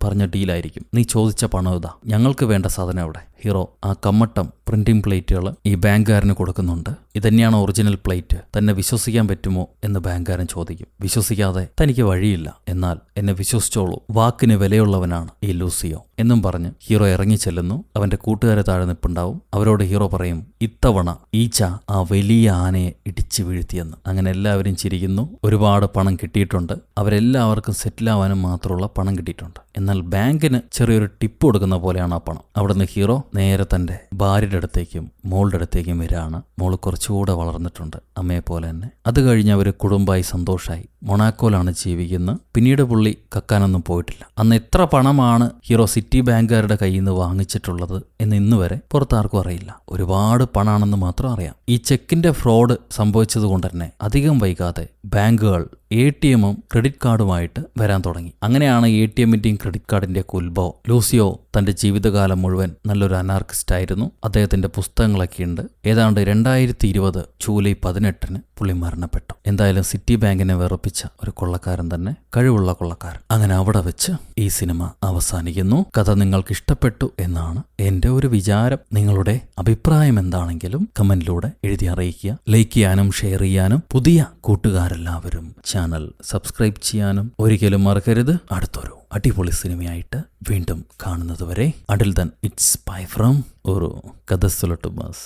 പറഞ്ഞ ഡീലായിരിക്കും. നീ ചോദിച്ച പണം ഇതാ, ഞങ്ങൾക്ക് വേണ്ട സാധനം എവിടെ? ഹീറോ ആ കമ്മട്ടം പ്രിന്റിംഗ് പ്ലേറ്റുകൾ ഈ ബാങ്കുകാരന് കൊടുക്കുന്നുണ്ട്. ഇതന്നെയാണ് ഒറിജിനൽ പ്ലേറ്റ്, തന്നെ വിശ്വസിക്കാൻ പറ്റുമോ എന്ന് ബാങ്കുകാരൻ ചോദിക്കും. വിശ്വസിക്കാതെ തനിക്ക് വഴിയില്ല, എന്നാൽ എന്നെ വിശ്വസിച്ചോളൂ, വാക്കിന് വിലയുള്ളവനാണ് ഈ ലൂസിയോ എന്നും പറഞ്ഞ് ഹീറോ ഇറങ്ങി ചെല്ലുന്നു. അവന്റെ കൂട്ടുകാരെ താഴെ നിൽപ്പുണ്ടാവും. അവരോട് ഹീറോ പറയും, ഇത്തവണ ഈച്ച ആ വലിയ ആനയെ ഇടിച്ചു വീഴ്ത്തിയെന്ന്. അങ്ങനെ എല്ലാവരും ചിരിക്കുന്നു. ഒരുപാട് പണം കിട്ടിയിട്ടുണ്ട്. അവരെല്ലാവർക്കും സെറ്റിലാവാനും മാത്രമുള്ള പണം കിട്ടിയിട്ടുണ്ട്. എന്നാൽ ബാങ്കിന് ചെറിയൊരു ടിപ്പ് കൊടുക്കുന്ന പോലെയാണ് ആ പണം. അവിടുന്ന് ഹീറോ നേരെ തന്റെ ഭാര്യയുടെ അടുത്തേക്കും മോളുടെ അടുത്തേക്കും വരികയാണ്. മോള് കുറച്ചുകൂടെ വളർന്നിട്ടുണ്ട്, അമ്മയെ പോലെ തന്നെ. അത് കഴിഞ്ഞ് അവർ കുടുംബമായി സന്തോഷമായി മൊണാക്കോയിലാണ് ജീവിക്കുന്നത്. പിന്നീട് പുള്ളി കക്കാനൊന്നും പോയിട്ടില്ല. അന്ന് എത്ര പണമാണ് ഹീറോ സിറ്റി ബാങ്കുകാരുടെ കയ്യിൽ നിന്ന് വാങ്ങിച്ചിട്ടുള്ളത് എന്ന് ഇന്ന് വരെ പുറത്താർക്കും അറിയില്ല. ഒരുപാട് പണമാണെന്ന് മാത്രം അറിയാം. ഈ ചെക്കിന്റെ ഫ്രോഡ് സംഭവിച്ചത് കൊണ്ട് തന്നെ അധികം വൈകാതെ ബാങ്കുകൾ ATM-ഉം ക്രെഡിറ്റ് കാർഡുമായിട്ട് വരാൻ തുടങ്ങി. അങ്ങനെയാണ് ATM-ന്റെയും ക്രെഡിറ്റ് കാർഡിന്റെ ഉത്ഭവം. ലൂസിയോ തന്റെ ജീവിതകാലം മുഴുവൻ നല്ലൊരു അനാർക്കിസ്റ്റ് ആയിരുന്നു. അദ്ദേഹത്തിന്റെ പുസ്തകങ്ങളൊക്കെ ഉണ്ട്. ഏതാണ്ട് 2020 ജൂലൈ 18 പുള്ളി മരണപ്പെട്ടു. എന്തായാലും സിറ്റി ബാങ്കിനെ വിറപ്പിച്ച ഒരു കൊള്ളക്കാരൻ തന്നെ, കഴിവുള്ള കൊള്ളക്കാരൻ. അങ്ങനെ അവിടെ വെച്ച് ഈ സിനിമ അവസാനിക്കുന്നു. കഥ നിങ്ങൾക്ക് ഇഷ്ടപ്പെട്ടു എന്നാണ് എൻ്റെ ഒരു വിചാരം. നിങ്ങളുടെ അഭിപ്രായം എന്താണെങ്കിലും കമന്റിലൂടെ എഴുതി അറിയിക്കുക. ലൈക്ക് ചെയ്യാനും ഷെയർ ചെയ്യാനും പുതിയ കൂട്ടുകാരെല്ലാവരും ചാനൽ സബ്സ്ക്രൈബ് ചെയ്യാനും ഒരിക്കലും മറക്കരുത്. അടുത്തൊരു അടിപൊളി സിനിമയായിട്ട് വീണ്ടും കാണുന്നതുവരെ അഡിൽ ദൻ ഇറ്റ്സ് ബൈ ഫ്രം ഒരു കഥ സുലട്ട് ബാസ്.